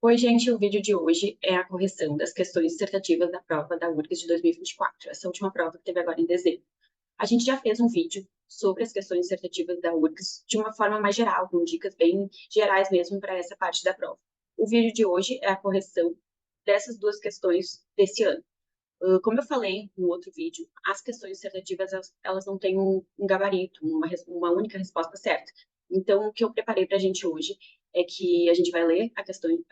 Oi, gente, o vídeo de hoje é a correção das questões dissertativas da prova da URGS de 2024, essa última prova que teve agora em dezembro. A gente já fez um vídeo sobre as questões dissertativas da URGS de uma forma mais geral, com dicas bem gerais mesmo para essa parte da prova. O vídeo de hoje é a correção dessas duas questões desse ano. Como eu falei no outro vídeo, as questões dissertativas elas não têm um gabarito, uma única resposta certa. Então, o que eu preparei para a gente hoje é que a gente vai ler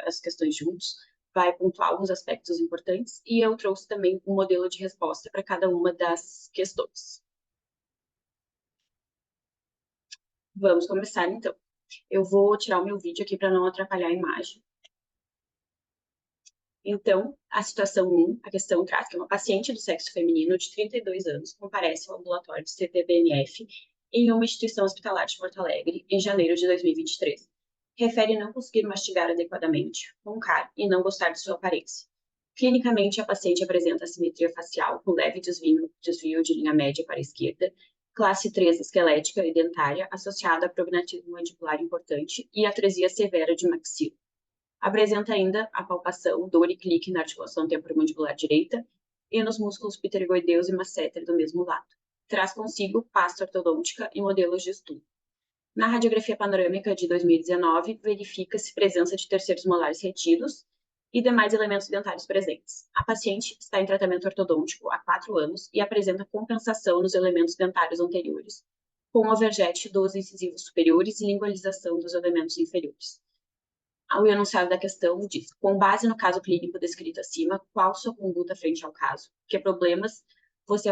as questões juntos, vai pontuar alguns aspectos importantes e eu trouxe também um modelo de resposta para cada uma das questões. Vamos começar então. Eu vou tirar o meu vídeo aqui para não atrapalhar a imagem. Então, a situação 1, a questão traz que uma paciente do sexo feminino de 32 anos comparece ao ambulatório de CTBNF em uma instituição hospitalar de Porto Alegre em janeiro de 2023. Refere não conseguir mastigar adequadamente, roncar e não gostar de sua aparência. Clinicamente, a paciente apresenta assimetria facial com leve desvio de linha média para a esquerda, classe 3 esquelética e dentária associada a prognatismo mandibular importante e atresia severa de maxila. Apresenta ainda a palpação, dor e clique na articulação temporomandibular direita e nos músculos pterygoideus e masseter do mesmo lado. Traz consigo pasta ortodôntica e modelos de estudo. Na radiografia panorâmica de 2019, verifica-se presença de terceiros molares retidos e demais elementos dentários presentes. A paciente está em tratamento ortodôntico há 4 anos e apresenta compensação nos elementos dentários anteriores, com overjet dos incisivos superiores e lingualização dos elementos inferiores. O enunciado da questão diz: com base no caso clínico descrito acima, qual sua conduta frente ao caso? Que problemas você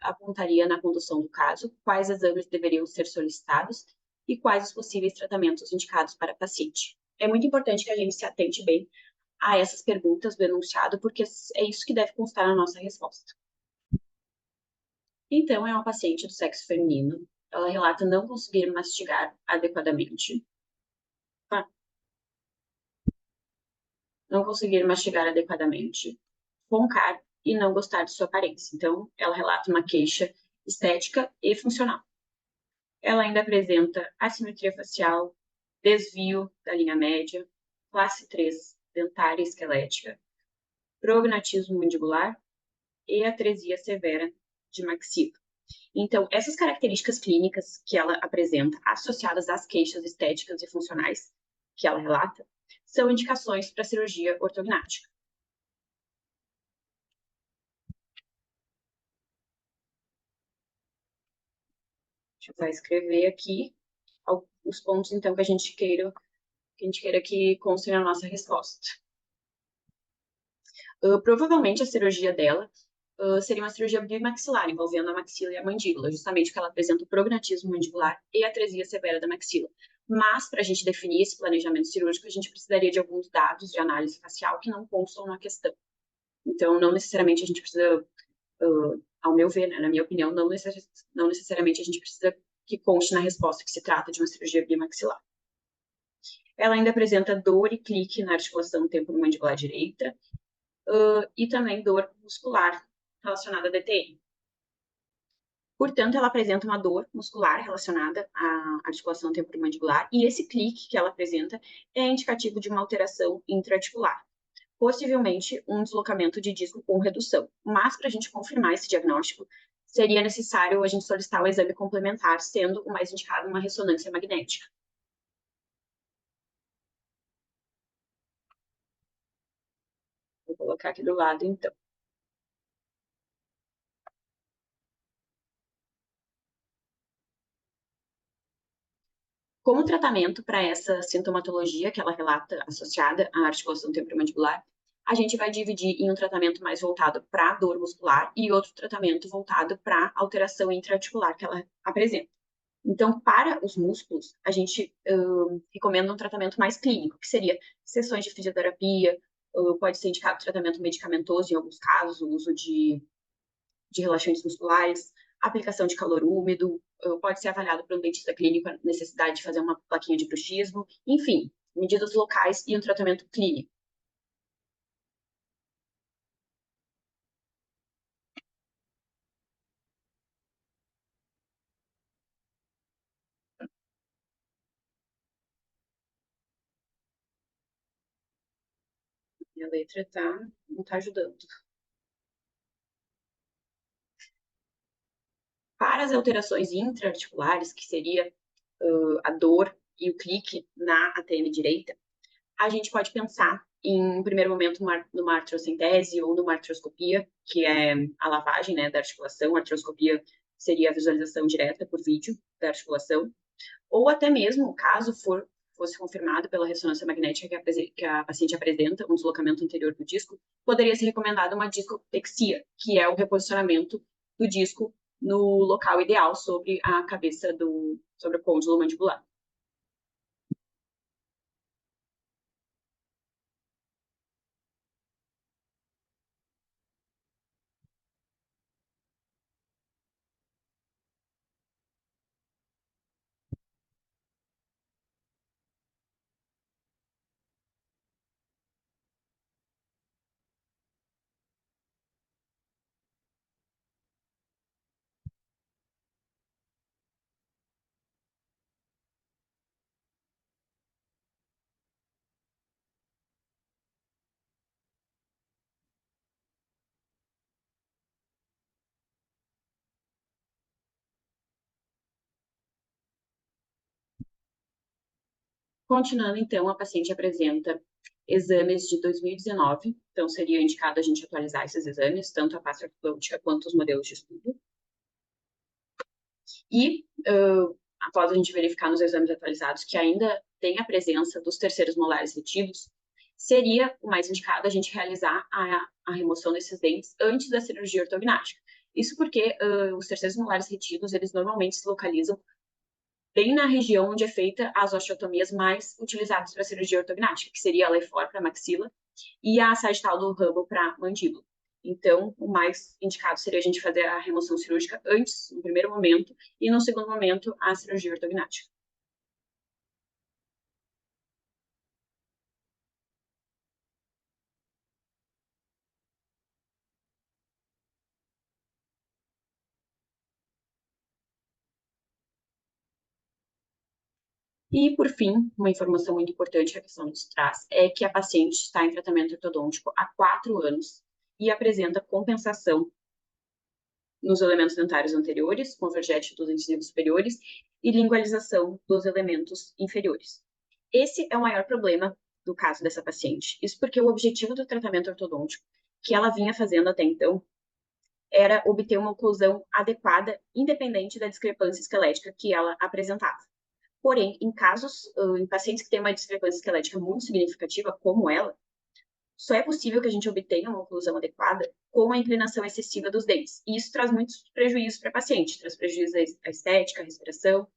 apontaria na condução do caso? Quais exames deveriam ser solicitados? E quais os possíveis tratamentos indicados para a paciente? É muito importante que a gente se atente bem a essas perguntas do enunciado, porque é isso que deve constar na nossa resposta. Então, é uma paciente do sexo feminino. Ela relata não conseguir mastigar adequadamente. Não conseguir mastigar adequadamente, roncar e não gostar de sua aparência. Então, ela relata uma queixa estética e funcional. Ela ainda apresenta assimetria facial, desvio da linha média, classe 3, dentária esquelética, prognatismo mandibular e atresia severa de maxila. Então, essas características clínicas que ela apresenta, associadas às queixas estéticas e funcionais que ela relata, são indicações para cirurgia ortognática. Deixa eu só escrever aqui os pontos, então, que a gente queira que constem na nossa resposta. Provavelmente a cirurgia dela seria uma cirurgia bimaxilar, envolvendo a maxila e a mandíbula, justamente porque ela apresenta o prognatismo mandibular e a atresia severa da maxila. Mas, para a gente definir esse planejamento cirúrgico, a gente precisaria de alguns dados de análise facial que não constam na questão. Então, não necessariamente a gente precisa, ao meu ver, né, na minha opinião, não necessariamente a gente precisa que conste na resposta que se trata de uma cirurgia bimaxilar. Ela ainda apresenta dor e clique na articulação temporomandibular direita e também dor muscular relacionada à DTM. Portanto, ela apresenta uma dor muscular relacionada à articulação temporomandibular e esse clique que ela apresenta é indicativo de uma alteração intraarticular, possivelmente um deslocamento de disco com redução. Mas, para a gente confirmar esse diagnóstico, seria necessário a gente solicitar o exame complementar, sendo o mais indicado uma ressonância magnética. Vou colocar aqui do lado, então. Como tratamento para essa sintomatologia que ela relata associada à articulação temporomandibular, a gente vai dividir em um tratamento mais voltado para a dor muscular e outro tratamento voltado para a alteração intraarticular que ela apresenta. Então, para os músculos, a gente recomenda um tratamento mais clínico, que seria sessões de fisioterapia, pode ser indicado tratamento medicamentoso em alguns casos, o uso de relaxantes musculares, aplicação de calor úmido, pode ser avaliado por um dentista clínico a necessidade de fazer uma plaquinha de bruxismo, enfim, medidas locais e um tratamento clínico. Minha letra não tá ajudando. Para as alterações intraarticulares, que seria a dor e o clique na ATM direita, a gente pode pensar em um primeiro momento numa artrocentese ou numa artroscopia, que é a lavagem, né, da articulação. A artroscopia seria a visualização direta por vídeo da articulação, ou até mesmo, caso fosse confirmado pela ressonância magnética que a paciente apresenta um deslocamento anterior do disco, poderia ser recomendada uma discopexia, que é o reposicionamento do disco no local ideal sobre a cabeça sobre o côndilo mandibular. Continuando, então, a paciente apresenta exames de 2019, então seria indicado a gente atualizar esses exames, tanto a pasta ortodôntica quanto os modelos de estudo. E, após a gente verificar nos exames atualizados que ainda tem a presença dos terceiros molares retidos, seria o mais indicado a gente realizar a remoção desses dentes antes da cirurgia ortognática. Isso porque os terceiros molares retidos, eles normalmente se localizam bem na região onde é feita as osteotomias mais utilizadas para cirurgia ortognática, que seria a Lefort para maxila e a sagittal do Hubble para mandíbula. Então, o mais indicado seria a gente fazer a remoção cirúrgica antes, no primeiro momento, e no segundo momento, a cirurgia ortognática. E, por fim, uma informação muito importante que a questão nos traz é que a paciente está em tratamento ortodôntico há 4 anos e apresenta compensação nos elementos dentários anteriores, convergente dos incisivos superiores e lingualização dos elementos inferiores. Esse é o maior problema do caso dessa paciente. Isso porque o objetivo do tratamento ortodôntico que ela vinha fazendo até então era obter uma oclusão adequada, independente da discrepância esquelética que ela apresentava. Porém, em pacientes que têm uma discrepância esquelética muito significativa, como ela, só é possível que a gente obtenha uma oclusão adequada com a inclinação excessiva dos dentes. E isso traz muitos prejuízos para a paciente, traz prejuízos à estética, à respiração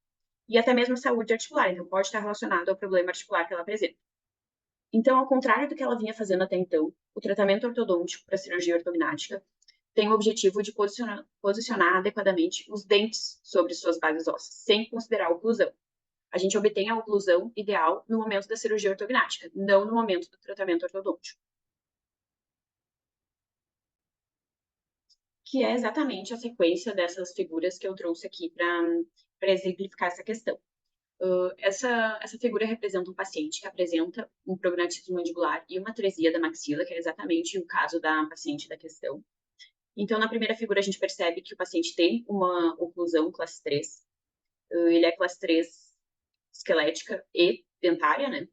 e até mesmo à saúde articular. Então, pode estar relacionado ao problema articular que ela apresenta. Então, ao contrário do que ela vinha fazendo até então, o tratamento ortodôntico para cirurgia ortognática tem o objetivo de posicionar adequadamente os dentes sobre suas bases ósseas, sem considerar a oclusão. A gente obtém a oclusão ideal no momento da cirurgia ortognática, não no momento do tratamento ortodôntico. Que é exatamente a sequência dessas figuras que eu trouxe aqui para exemplificar essa questão. Essa figura representa um paciente que apresenta um prognatismo mandibular e uma atresia da maxila, que é exatamente o caso da paciente da questão. Então, na primeira figura, a gente percebe que o paciente tem uma oclusão classe 3. Ele é classe 3 esquelética e dentária, né?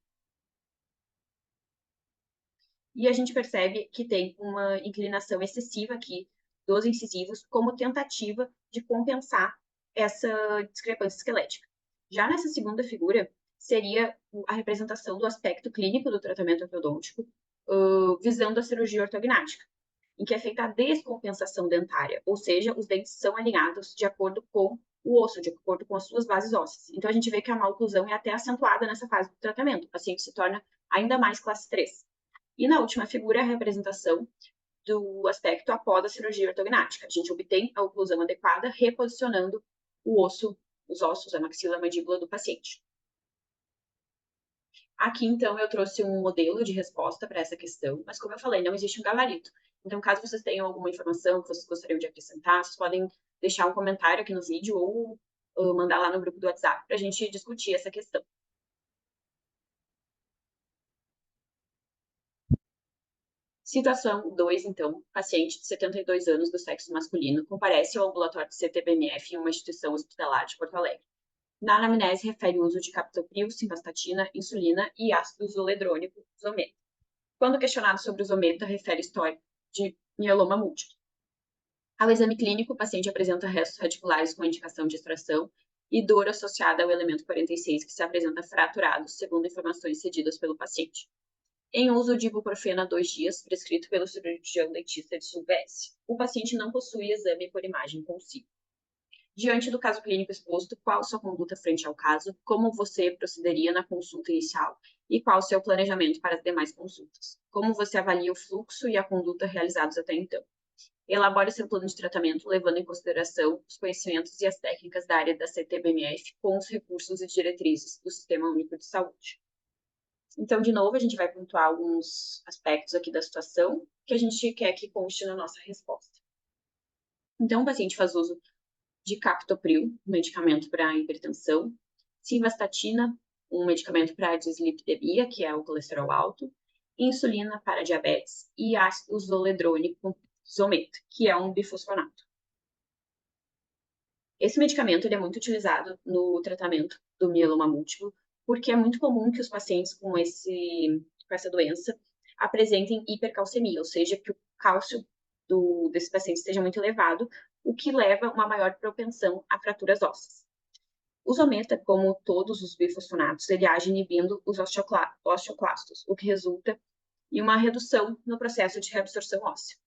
E a gente percebe que tem uma inclinação excessiva aqui dos incisivos como tentativa de compensar essa discrepância esquelética. Já nessa segunda figura, seria a representação do aspecto clínico do tratamento ortodôntico, visando a cirurgia ortognática, em que é feita a descompensação dentária, ou seja, os dentes são alinhados de acordo com o osso, de acordo com as suas bases ósseas. Então, a gente vê que a maloclusão é até acentuada nessa fase do tratamento. O paciente se torna ainda mais classe 3. E na última figura, a representação do aspecto após a cirurgia ortognática. A gente obtém a oclusão adequada, reposicionando os ossos, a maxila, a mandíbula do paciente. Aqui, então, eu trouxe um modelo de resposta para essa questão, mas como eu falei, não existe um gabarito. Então, caso vocês tenham alguma informação que vocês gostariam de acrescentar, vocês podem deixar um comentário aqui no vídeo ou mandar lá no grupo do WhatsApp para a gente discutir essa questão. Situação 2, então, paciente de 72 anos do sexo masculino comparece ao ambulatório de CTBMF em uma instituição hospitalar de Porto Alegre. Na anamnese, refere o uso de captopril, simvastatina, insulina e ácido zoledrônico, zometa. Quando questionado sobre o zometa, refere história de mieloma múltiplo. Ao exame clínico, o paciente apresenta restos radiculares com indicação de extração e dor associada ao elemento 46, que se apresenta fraturado, segundo informações cedidas pelo paciente. Em uso de ibuprofeno há 2 dias, prescrito pelo cirurgião dentista de SUS. O paciente não possui exame por imagem consigo. Diante do caso clínico exposto, qual sua conduta frente ao caso, como você procederia na consulta inicial e qual seu planejamento para as demais consultas? Como você avalia o fluxo e a conduta realizados até então? Elabore seu plano de tratamento, levando em consideração os conhecimentos e as técnicas da área da CTBMF com os recursos e diretrizes do Sistema Único de Saúde. Então, de novo, a gente vai pontuar alguns aspectos aqui da situação que a gente quer que conste na nossa resposta. Então, o paciente faz uso de captopril, um medicamento para hipertensão, simvastatina, um medicamento para dislipidemia, que é o colesterol alto, insulina para diabetes e ácido zoledrônico zometa, que é um bifosfonato. Esse medicamento ele é muito utilizado no tratamento do mieloma múltiplo, porque é muito comum que os pacientes com essa doença apresentem hipercalcemia, ou seja, que o cálcio desse paciente esteja muito elevado, o que leva a uma maior propensão a fraturas ósseas. O zometa, como todos os bifosfonatos, ele age inibindo os osteoclastos, o que resulta em uma redução no processo de reabsorção óssea.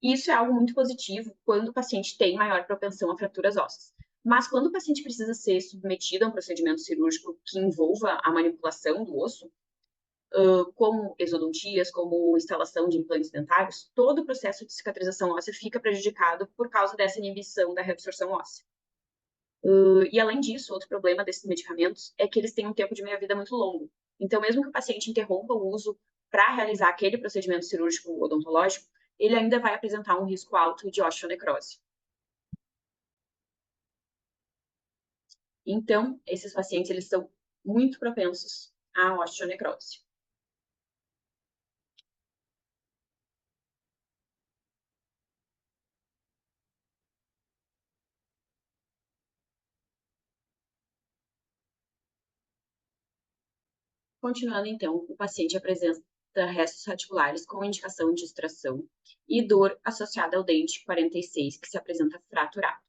E isso é algo muito positivo quando o paciente tem maior propensão a fraturas ósseas. Mas quando o paciente precisa ser submetido a um procedimento cirúrgico que envolva a manipulação do osso, como exodontias, como instalação de implantes dentários, todo o processo de cicatrização óssea fica prejudicado por causa dessa inibição da reabsorção óssea. E além disso, outro problema desses medicamentos é que eles têm um tempo de meia-vida muito longo. Então, mesmo que o paciente interrompa o uso para realizar aquele procedimento cirúrgico odontológico, ele ainda vai apresentar um risco alto de osteonecrose. Então, esses pacientes eles são muito propensos à osteonecrose. Continuando, então, o paciente apresenta restos radiculares com indicação de extração e dor associada ao dente 46, que se apresenta fraturado.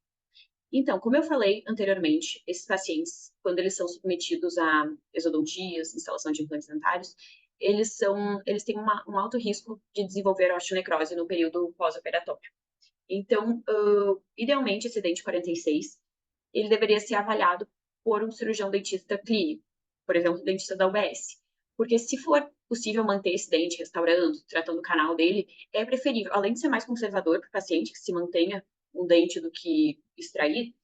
Então, como eu falei anteriormente, esses pacientes, quando eles são submetidos a exodontias, instalação de implantes dentários, eles têm um alto risco de desenvolver osteonecrose no período pós-operatório. Então, idealmente, esse dente 46, ele deveria ser avaliado por um cirurgião dentista clínico, por exemplo, o dentista da UBS. Porque se for possível manter esse dente restaurando, tratando o canal dele, é preferível, além de ser mais conservador para o paciente, que se mantenha um dente do que extrair,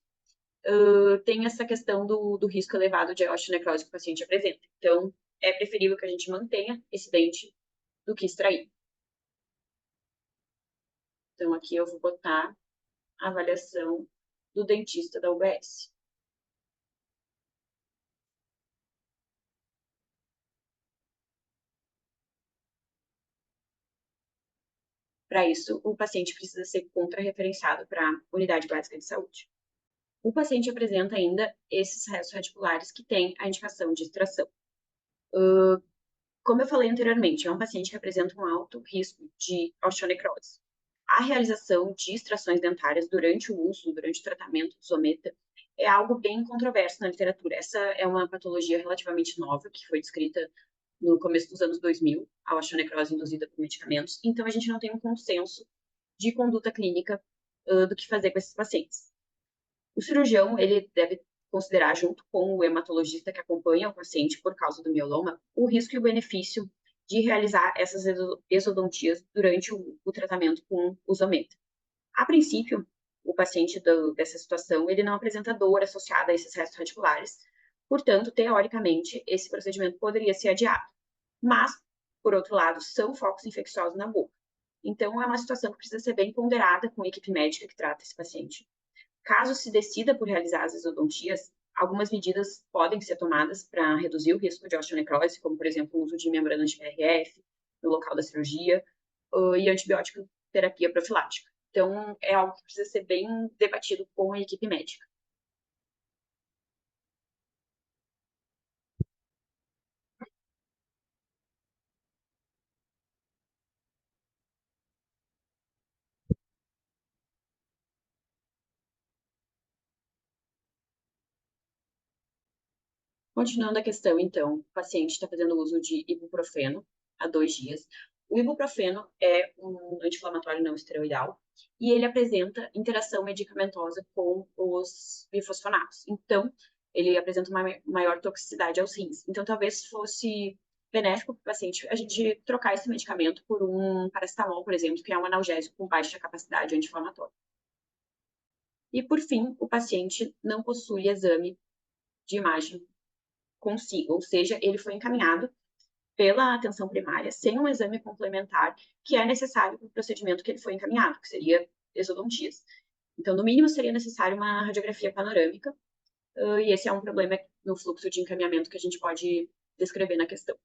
tem essa questão do risco elevado de osteonecrose que o paciente apresenta. Então, é preferível que a gente mantenha esse dente do que extrair. Então, aqui eu vou botar a avaliação do dentista da UBS. Para isso, o paciente precisa ser contrarreferenciado para a unidade básica de saúde. O paciente apresenta ainda esses restos radiculares que têm a indicação de extração. Como eu falei anteriormente, é um paciente que apresenta um alto risco de osteonecrose. A realização de extrações dentárias durante o tratamento do zometa, é algo bem controverso na literatura. Essa é uma patologia relativamente nova, que foi descrita no começo dos anos 2000, a osteonecrose induzida por medicamentos. Então, a gente não tem um consenso de conduta clínica do que fazer com esses pacientes. O cirurgião, ele deve considerar, junto com o hematologista que acompanha o paciente por causa do mieloma, o risco e o benefício de realizar essas exodontias durante o tratamento com o zometa. A princípio, o paciente dessa situação, ele não apresenta dor associada a esses restos radiculares, portanto, teoricamente, esse procedimento poderia ser adiado. Mas, por outro lado, são focos infecciosos na boca. Então, é uma situação que precisa ser bem ponderada com a equipe médica que trata esse paciente. Caso se decida por realizar as exodontias, algumas medidas podem ser tomadas para reduzir o risco de osteonecrose, como, por exemplo, o uso de membranas de PRF no local da cirurgia, e antibiótico terapia profilática. Então, é algo que precisa ser bem debatido com a equipe médica. Continuando a questão, então, o paciente está fazendo uso de ibuprofeno há 2 dias. O ibuprofeno é um anti-inflamatório não esteroidal e ele apresenta interação medicamentosa com os bifosfonatos. Então, ele apresenta uma maior toxicidade aos rins. Então, talvez fosse benéfico para o paciente a gente trocar esse medicamento por um paracetamol, por exemplo, que é um analgésico com baixa capacidade anti-inflamatória. E, por fim, o paciente não possui exame de imagem consigo, ou seja, ele foi encaminhado pela atenção primária sem um exame complementar que é necessário para o procedimento que ele foi encaminhado, que seria exodontias. Então, no mínimo, seria necessário uma radiografia panorâmica, e esse é um problema no fluxo de encaminhamento que a gente pode descrever na questão.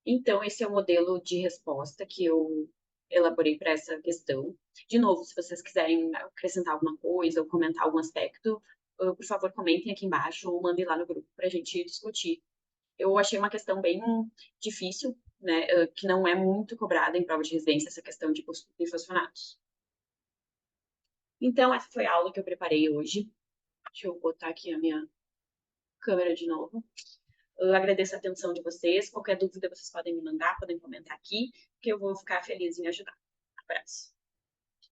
Então, esse é o modelo de resposta que eu elaborei para essa questão. De novo, se vocês quiserem acrescentar alguma coisa ou comentar algum aspecto, por favor, comentem aqui embaixo ou mandem lá no grupo para a gente discutir. Eu achei uma questão bem difícil, né, que não é muito cobrada em prova de residência, essa questão de bifosfonatos. Então, essa foi a aula que eu preparei hoje. Deixa eu botar aqui a minha câmera de novo. Eu agradeço a atenção de vocês. Qualquer dúvida, vocês podem me mandar, podem comentar aqui, que eu vou ficar feliz em ajudar. Abraço.